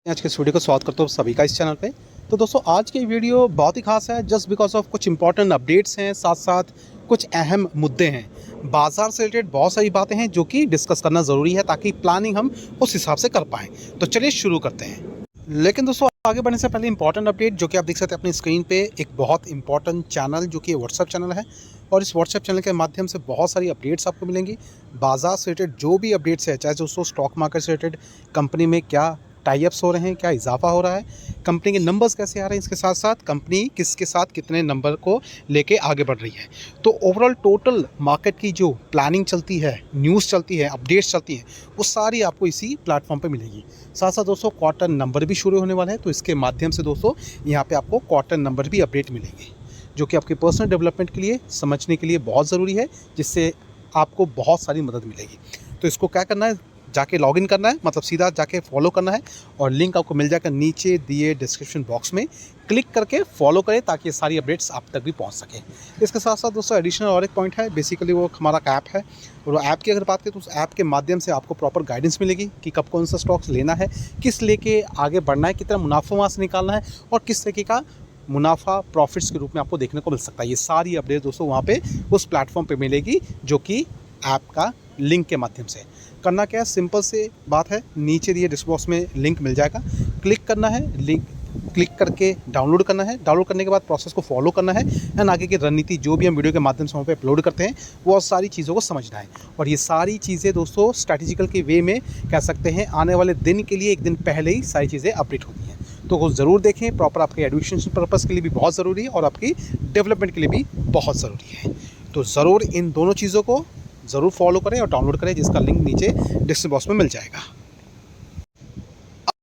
आज के इस वीडियो को स्वागत करता हूँ सभी का इस चैनल पे। तो दोस्तों आज की वीडियो बहुत ही खास है जस्ट बिकॉज ऑफ कुछ इंपॉर्टेंट अपडेट्स हैं, साथ साथ कुछ अहम मुद्दे हैं। बाजार से रिलेटेड बहुत सारी बातें हैं जो कि डिस्कस करना ज़रूरी है ताकि प्लानिंग हम उस हिसाब से कर पाएँ। तो चलिए शुरू करते हैं। लेकिन दोस्तों आगे बढ़ने से पहले इंपॉर्टेंट अपडेट जो कि आप देख सकते हैं अपनी स्क्रीन पे, एक बहुत इंपॉर्टेंट चैनल जो कि व्हाट्सएप चैनल है और इस व्हाट्सएप चैनल के माध्यम से बहुत सारी अपडेट्स आपको मिलेंगी। बाजार से रिलेटेड जो भी अपडेट्स है, चाहे दोस्तों स्टॉक मार्केट से रिलेटेड, कंपनी में क्या टाई अप्स हो रहे हैं, क्या इजाफा हो रहा है, कंपनी के नंबर्स कैसे आ रहे हैं, इसके साथ साथ कंपनी किसके साथ कितने नंबर को लेके आगे बढ़ रही है। तो ओवरऑल टोटल मार्केट की जो प्लानिंग चलती है, न्यूज़ चलती है, अपडेट्स चलती हैं, वो सारी आपको इसी प्लेटफॉर्म पे मिलेगी। साथ साथ दोस्तों क्वार्टर नंबर भी शुरू होने वाला है, तो इसके माध्यम से दोस्तों यहाँ पे आपको क्वार्टर नंबर भी अपडेट मिलेंगे जो कि आपके पर्सनल डेवलपमेंट के लिए, समझने के लिए बहुत ज़रूरी है, जिससे आपको बहुत सारी मदद मिलेगी। तो इसको क्या करना है, जाके लॉगिन करना है, मतलब सीधा जाके फॉलो करना है और लिंक आपको मिल जाएगा नीचे दिए डिस्क्रिप्शन बॉक्स में। क्लिक करके फॉलो करें ताकि ये सारी अपडेट्स आप तक भी पहुंच सके। इसके साथ साथ दोस्तों एडिशनल और एक पॉइंट है, बेसिकली वो हमारा ऐप है और वो ऐप की अगर बात करें तो उस ऐप के माध्यम से आपको प्रॉपर गाइडेंस मिलेगी कि कब कौन सा स्टॉक्स लेना है, किस लेके आगे बढ़ना है, कितना मुनाफा वहाँ से निकालना है और किस तरीके का मुनाफा प्रॉफिट्स के रूप में आपको देखने को मिल सकता है। ये सारी अपडेट दोस्तों वहाँ पे उस प्लेटफॉर्म पे मिलेगी जो कि ऐप का लिंक के माध्यम से। करना क्या है, सिंपल से बात है, नीचे दिए डिस्क्रिप्शन बॉक्स में लिंक मिल जाएगा, क्लिक करना है, लिंक क्लिक करके डाउनलोड करना है। डाउनलोड करने के बाद प्रोसेस को फॉलो करना है एंड आगे की रणनीति जो भी हम वीडियो के माध्यम से वहाँ पे अपलोड करते हैं वो सारी चीज़ों को समझना है। और ये सारी चीज़ें दोस्तों स्ट्रैटेजिकल के वे में कह सकते हैं आने वाले दिन के लिए एक दिन पहले ही सारी चीज़ें अपडेट होती हैं। तो वो ज़रूर देखें, प्रॉपर आपके एजुकेशन पर्पज़ के लिए भी बहुत ज़रूरी है और आपकी डेवलपमेंट के लिए भी बहुत ज़रूरी है। तो ज़रूर इन दोनों चीज़ों को ज़रूर फॉलो करें और डाउनलोड करें, जिसका लिंक नीचे डिस्क्रिप्शन बॉक्स में मिल जाएगा।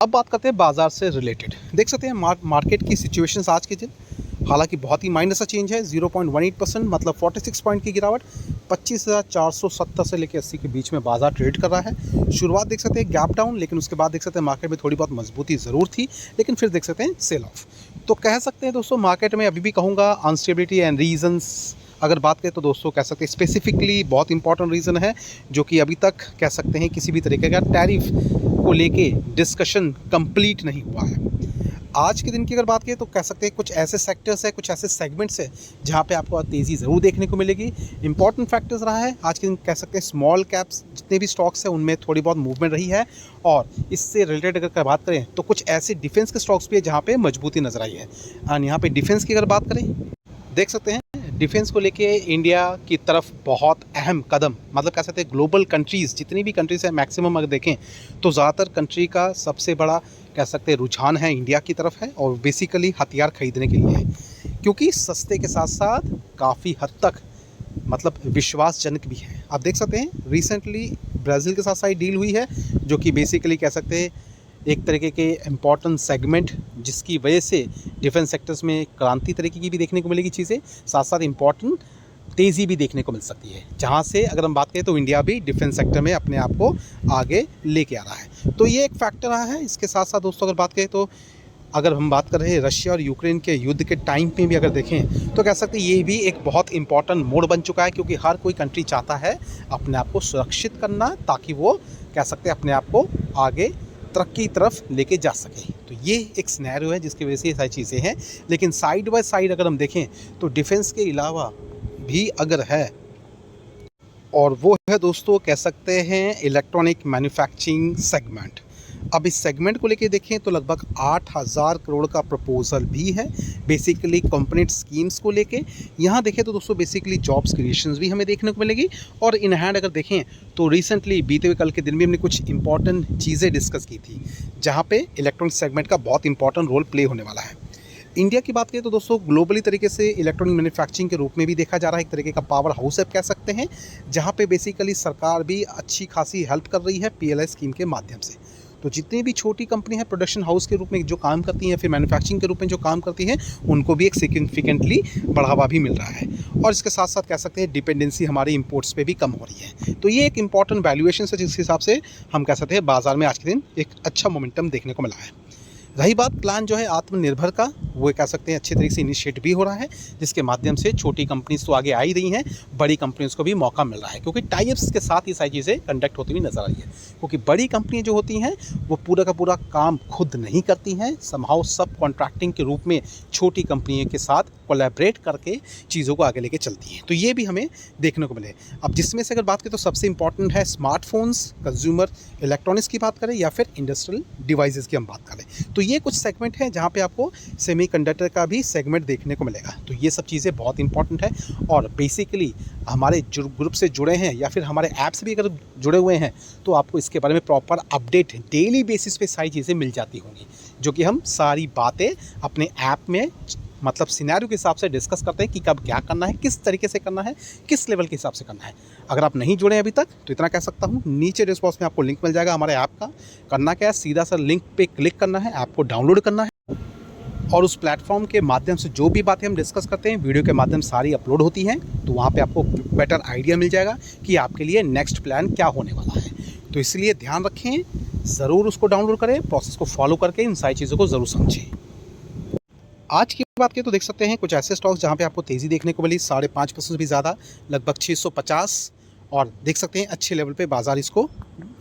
अब बात करते हैं बाजार से रिलेटेड। देख सकते हैं मार्केट की सिचुएशंस आज के दिन हालांकि बहुत ही माइनस सा चेंज है, 0.18% मतलब 46 पॉइंट की गिरावट, 25,470 से लेकर 80 के बीच में बाजार ट्रेड कर रहा है। शुरुआत देख सकते हैं गैप डाउन, लेकिन उसके बाद देख सकते हैं मार्केट में थोड़ी बहुत मजबूती ज़रूर थी, लेकिन फिर देख सकते हैं सेल ऑफ। तो कह सकते हैं दोस्तों मार्केट में अभी भी कहूँगा अनस्टेबिलिटी एंड रीजंस अगर बात करें तो दोस्तों कह सकते हैं स्पेसिफिकली बहुत इंपॉर्टेंट रीज़न है जो कि अभी तक कह सकते हैं किसी भी तरीके का टैरिफ को लेके डिस्कशन कंप्लीट नहीं हुआ है। आज के दिन की अगर बात करें तो कह सकते हैं कुछ ऐसे सेक्टर्स है, कुछ ऐसे सेगमेंट्स है जहाँ पे आपको तेज़ी ज़रूर देखने को मिलेगी। इंपॉर्टेंट फैक्टर्स रहा है आज के दिन, कह सकते हैं स्मॉल कैप्स जितने भी स्टॉक्स हैं उनमें थोड़ी बहुत मूवमेंट रही है और इससे रिलेटेड अगर बात करें तो कुछ ऐसे डिफेंस के स्टॉक्स भी है जहाँ पे मजबूती नजर आई है। एंड यहाँ पे डिफेंस की अगर बात करें देख सकते हैं डिफेंस को लेके इंडिया की तरफ बहुत अहम कदम, मतलब कह सकते हैं ग्लोबल कंट्रीज़ जितनी भी कंट्रीज़ हैं मैक्सिमम अगर देखें तो ज़्यादातर कंट्री का सबसे बड़ा कह सकते हैं रुझान है इंडिया की तरफ है और बेसिकली हथियार खरीदने के लिए है, क्योंकि सस्ते के साथ साथ काफ़ी हद तक मतलब विश्वासजनक भी है। आप देख सकते हैं रिसेंटली ब्राज़ील के साथ साथ डील हुई है जो कि बेसिकली कह सकते हैं एक तरीके के इम्पॉर्टेंट सेगमेंट जिसकी वजह से डिफेंस सेक्टर्स में क्रांति तरीके की भी देखने को मिलेगी चीज़ें, साथ साथ इम्पॉर्टेंट तेज़ी भी देखने को मिल सकती है, जहां से अगर हम बात करें तो इंडिया भी डिफेंस सेक्टर में अपने आप को आगे लेके आ रहा है। तो ये एक फैक्टर रहा है। इसके साथ साथ दोस्तों अगर बात करें तो अगर हम बात कर रहे हैं रशिया और यूक्रेन के युद्ध के टाइम पे भी अगर देखें तो कह सकते हैं ये भी एक बहुत इंपॉर्टेंट मोड़ बन चुका है, क्योंकि हर कोई कंट्री चाहता है अपने आप को सुरक्षित करना ताकि वो कह सकते हैं अपने आप को आगे तरक्की की तरफ लेके जा सके। तो ये एक सिनेरियो है जिसकी वजह से ये सारी चीज़ें हैं। लेकिन साइड बाय साइड अगर हम देखें तो डिफेंस के अलावा भी अगर है और वो है दोस्तों कह सकते हैं इलेक्ट्रॉनिक मैन्युफैक्चरिंग सेगमेंट। अब इस सेगमेंट को लेके देखें तो लगभग 8,000 करोड़ का प्रपोजल भी है बेसिकली कंपोनेंट स्कीम्स को लेके। यहाँ देखें तो दोस्तों बेसिकली जॉब्स क्रिएशंस भी हमें देखने को मिलेगी और इन हैंड अगर देखें तो रिसेंटली बीते हुए कल के दिन भी हमने कुछ इंपॉर्टेंट चीज़ें डिस्कस की थी जहाँ पे इलेक्ट्रॉनिक सेगमेंट का बहुत इंपॉर्टेंट रोल प्ले होने वाला है। इंडिया की बात करें तो दोस्तों ग्लोबली तरीके से इलेक्ट्रॉनिक मैन्युफैक्चरिंग के रूप में भी देखा जा रहा है, एक तरीके का पावर हाउस आप कह सकते हैं, जहाँ पे बेसिकली सरकार भी अच्छी खासी हेल्प कर रही है पीएलआई स्कीम के माध्यम से। तो जितनी भी छोटी कंपनी है प्रोडक्शन हाउस के रूप में जो काम करती हैं, फिर मैन्युफैक्चरिंग के रूप में जो काम करती हैं, उनको भी एक सिग्निफिकेंटली बढ़ावा भी मिल रहा है और इसके साथ साथ कह सकते हैं डिपेंडेंसी हमारी इंपोर्ट्स पे भी कम हो रही है। तो ये एक इंपॉर्टेंट वैल्यूएशन है जिस हिसाब से हम कह सकते हैं बाजार में आज के दिन एक अच्छा मोमेंटम देखने को मिला है। रही बात प्लान जो है आत्मनिर्भर का, वो कह सकते हैं अच्छे तरीके से इनिशिएट भी हो रहा है, जिसके माध्यम से छोटी कंपनीज तो आगे आ ही रही हैं, बड़ी कंपनीज को भी मौका मिल रहा है, क्योंकि टाइप्स के साथ ये सारी चीज़ें कंडक्ट होती हुई नजर आ रही है। क्योंकि बड़ी कंपनी जो होती हैं वो पूरा का पूरा काम खुद नहीं करती हैं, समहाउ सब कॉन्ट्रैक्टिंग के रूप में छोटी कंपनियों के साथ कोलैबोरेट करके चीज़ों को आगे लेके चलती हैं। तो ये भी हमें देखने को मिले। अब जिसमें से अगर बात करें तो सबसे इंपॉर्टेंट है स्मार्टफोन्स, कंज्यूमर इलेक्ट्रॉनिक्स की बात करें या फिर इंडस्ट्रियल डिवाइसेस की हम बात करें, तो ये कुछ सेगमेंट है जहाँ पे आपको सेमीकंडक्टर का भी सेगमेंट देखने को मिलेगा। तो ये सब चीज़ें बहुत इंपॉर्टेंट है और बेसिकली हमारे ग्रुप से जुड़े हैं या फिर हमारे ऐप से भी अगर जुड़े हुए हैं तो आपको इसके बारे में प्रॉपर अपडेट डेली बेसिस पे सारी चीज़ें मिल जाती होंगी, जो कि हम सारी बातें अपने ऐप में मतलब सिनेरियो के हिसाब से डिस्कस करते हैं कि कब क्या करना है, किस तरीके से करना है, किस लेवल के हिसाब से करना है। अगर आप नहीं जुड़े हैं अभी तक तो इतना कह सकता हूँ, नीचे डिस्क्रिप्शन में आपको लिंक मिल जाएगा हमारे ऐप का। करना क्या है, सीधा सा लिंक पे क्लिक करना है, ऐप को डाउनलोड करना है और उस प्लेटफॉर्म के माध्यम से जो भी बातें हम डिस्कस करते हैं वीडियो के माध्यम सारी अपलोड होती हैं। तो वहाँ पे आपको बेटर आइडिया मिल जाएगा कि आपके लिए नेक्स्ट प्लान क्या होने वाला है। तो इसलिए ध्यान रखें, ज़रूर उसको डाउनलोड करें, प्रोसेस को फॉलो करके इन सारी चीज़ों को ज़रूर समझें। आज की बात करें तो देख सकते हैं कुछ ऐसे स्टॉक्स जहाँ पे आपको तेज़ी देखने को मिली 5.5% भी ज़्यादा, लगभग 650, और देख सकते हैं अच्छे लेवल पे बाजार इसको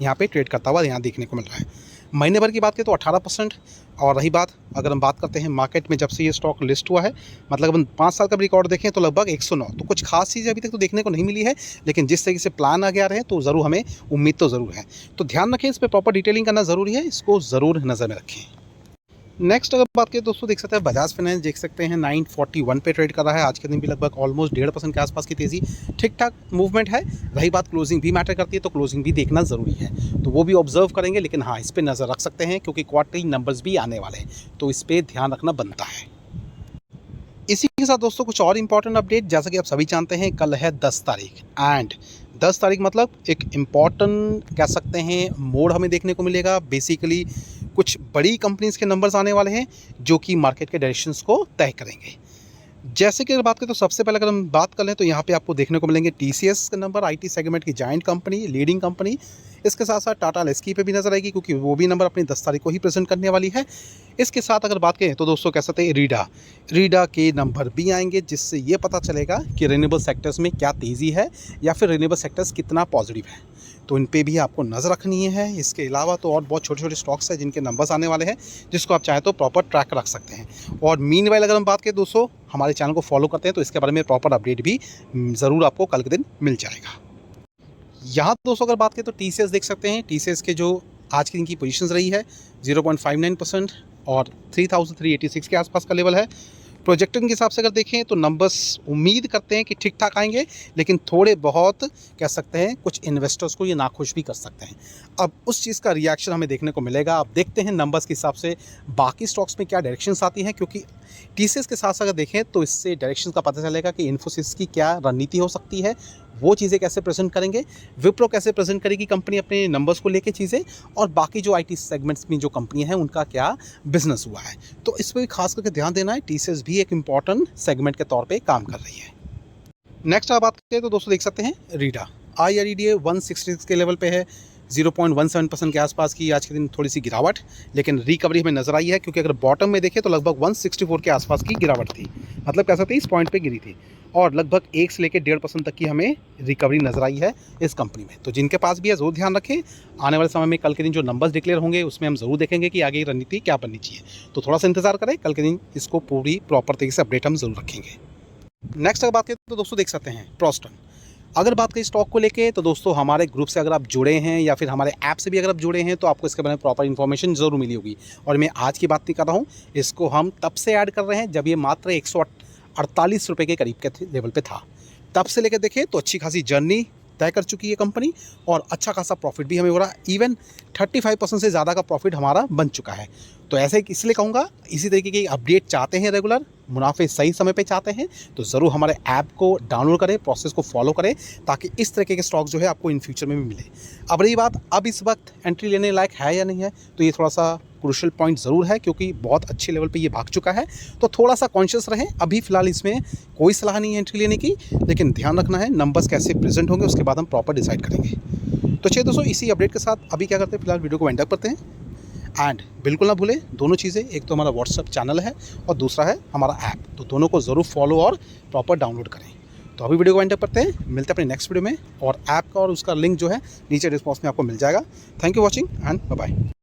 यहाँ पे ट्रेड करता हुआ यहाँ देखने को मिल रहा है। महीने भर की बात करें तो 18%। और रही बात अगर हम बात करते हैं मार्केट में जब से ये स्टॉक लिस्ट हुआ है, मतलब हम 5 साल का रिकॉर्ड देखें तो लगभग 109। तो कुछ खास चीज़ें अभी तक तो देखने को नहीं मिली है, लेकिन जिस तरीके से प्लान आगे आ रहे हैं तो ज़रूर हमें उम्मीद तो ज़रूर है। तो ध्यान रखें, इस पर प्रॉपर डिटेलिंग करना ज़रूरी है, इसको ज़रूर नज़र में रखें। नेक्स्ट अगर बात करें दोस्तों देख सकते हैं बजाज फाइनेंस, देख सकते हैं 941 पे ट्रेड कर रहा है। आज के दिन भी लगभग ऑलमोस्ट 1.5% के आसपास की तेज़ी, ठीक ठाक मूवमेंट है। रही बात क्लोजिंग भी मैटर करती है, तो क्लोजिंग भी देखना ज़रूरी है, तो वो भी ऑब्जर्व करेंगे। लेकिन हाँ, इस पर नज़र रख सकते हैं क्योंकि क्वार्टरली नंबर्स भी आने वाले हैं, तो इस पर ध्यान रखना बनता है। इसी के साथ दोस्तों कुछ और इम्पॉर्टेंट अपडेट, जैसा कि आप सभी जानते हैं कल है 10 तारीख, एंड 10 तारीख मतलब एक इम्पॉर्टेंट कह सकते हैं मोड़ हमें देखने को मिलेगा। बेसिकली कुछ बड़ी कंपनीज़ के नंबर्स आने वाले हैं जो कि मार्केट के डायरेक्शंस को तय करेंगे। जैसे कि अगर बात करें तो सबसे पहले अगर हम बात कर लें तो यहाँ पे आपको देखने को मिलेंगे टीसीएस के नंबर, आईटी सेगमेंट की जाइंट कंपनी, लीडिंग कंपनी। इसके साथ साथ टाटा एल्क्सी पे भी नजर आएगी क्योंकि वो भी नंबर अपनी 10 तारीख को ही प्रेजेंट करने वाली है। इसके साथ अगर बात करें तो दोस्तों कह सकते हैं रीडा के नंबर भी आएंगे, जिससे ये पता चलेगा कि रिन्यूएबल सेक्टर्स में क्या तेज़ी है या फिर रिन्यूएबल सेक्टर्स कितना पॉजिटिव है, तो इन पे भी आपको नज़र रखनी है। इसके अलावा तो और बहुत छोटे छोटे स्टॉक्स हैं जिनके नंबर्स आने वाले हैं, जिसको आप चाहे तो प्रॉपर ट्रैक रख सकते हैं। और मीनवाइल अगर हम बात करें दोस्तों, हमारे चैनल को फॉलो करते हैं तो इसके बारे में प्रॉपर अपडेट भी ज़रूर आपको कल के दिन मिल जाएगा। यहाँ दोस्तों अगर बात करें तो टीसीएस देख सकते हैं, टीसीएस के जो आज की दिन की पोजीशंस रही है 0.59% और 3386 के आसपास का लेवल है। प्रोजेक्टिंग के हिसाब से अगर देखें तो नंबर्स उम्मीद करते हैं कि ठीक ठाक आएंगे, लेकिन थोड़े बहुत कह सकते हैं कुछ इन्वेस्टर्स को ये नाखुश भी कर सकते हैं। अब उस चीज़ का रिएक्शन हमें देखने को मिलेगा। अब देखते हैं नंबर्स के हिसाब से बाकी स्टॉक्स में क्या डायरेक्शंस आती हैं, क्योंकि टीसीएस के साथ साथ अगर देखें तो इससे डायरेक्शन का पता चलेगा कि इन्फोसिस की क्या रणनीति हो सकती है, वो चीज़ें कैसे प्रेजेंट करेंगे, विप्रो कैसे प्रेजेंट करेगी कंपनी अपने नंबर्स को लेके चीज़ें, और बाकी जो आईटी सेगमेंट्स में जो कंपनियां हैं उनका क्या बिजनेस हुआ है। तो इस पर भी खास करके ध्यान देना है, टीसीएस भी एक इंपॉर्टेंट सेगमेंट के तौर पे काम कर रही है। नेक्स्ट आप बात करें तो दोस्तों देख सकते हैं रीडा, IREDA 166 के लेवल पे है, 0.17% के आसपास की आज के दिन थोड़ी सी गिरावट, लेकिन रिकवरी हमें नजर आई है, क्योंकि अगर बॉटम में देखें तो लगभग 164 के आसपास की गिरावट थी, मतलब कह सकते हैं इस पॉइंट पे गिरी थी, और लगभग 1 से लेकर 1.5% तक की हमें रिकवरी नजर आई है इस कंपनी में। तो जिनके पास भी है ज़रूर ध्यान रखें, आने वाले समय में कल के दिन जो नंबर्स डिक्लेयर होंगे उसमें हम ज़रूर देखेंगे कि आगे रणनीति क्या बननी चाहिए। तो थोड़ा सा इंतजार करें, कल के दिन इसको पूरी प्रॉपर तरीके से अपडेट हम ज़रूर रखेंगे। नेक्स्ट अगर बात करें तो दोस्तों देख सकते हैं प्रोस्टन। अगर बात करें स्टॉक को लेके तो दोस्तों हमारे ग्रुप से अगर आप जुड़े हैं या फिर हमारे ऐप से भी अगर आप जुड़े हैं तो आपको इसके बारे में प्रॉपर इन्फॉर्मेशन ज़रूर मिली होगी। और मैं आज की बात नहीं कर रहा हूँ, इसको हम तब से ऐड कर रहे हैं जब ये मात्र 148 रुपये के करीब के लेवल पे था। तब से लेकर देखें तो अच्छी खासी जर्नी तय कर चुकी है कंपनी, और अच्छा खासा प्रॉफिट भी हमें हो रहा है। इवन 35% से ज़्यादा का प्रॉफिट हमारा बन चुका है। तो ऐसे इसलिए कहूँगा, इसी तरीके की अपडेट चाहते हैं, रेगुलर मुनाफे सही समय पे चाहते हैं तो ज़रूर हमारे ऐप को डाउनलोड करें, प्रोसेस को फॉलो करें, ताकि इस तरीके के स्टॉक जो है आपको इन फ्यूचर में भी मिले। अब रही बात अब इस वक्त एंट्री लेने लायक है या नहीं है, तो ये थोड़ा सा क्रूशियल पॉइंट ज़रूर है, क्योंकि बहुत अच्छे लेवल पे ये भाग चुका है। तो थोड़ा सा कॉन्शियस रहें। अभी फ़िलहाल इसमें कोई सलाह नहीं है एंट्री लेने की, लेकिन ध्यान रखना है नंबर्स कैसे प्रेजेंट होंगे, उसके बाद हम प्रॉपर डिसाइड करेंगे। तो चलिए दोस्तों, इसी अपडेट के साथ अभी क्या करते हैं, फिलहाल वीडियो को वाइंड अप करते हैं। एंड बिल्कुल ना भूलें दोनों चीज़ें, एक तो हमारा व्हाट्सअप चैनल है और दूसरा है हमारा ऐप, तो दोनों को ज़रूर फॉलो और प्रॉपर डाउनलोड करें। तो अभी वीडियो को एंड अप करते हैं, मिलते हैं अपने नेक्स्ट वीडियो में, और ऐप का और उसका लिंक जो है नीचे रिस्पॉन्स में आपको मिल जाएगा। Thank you watching and bye bye.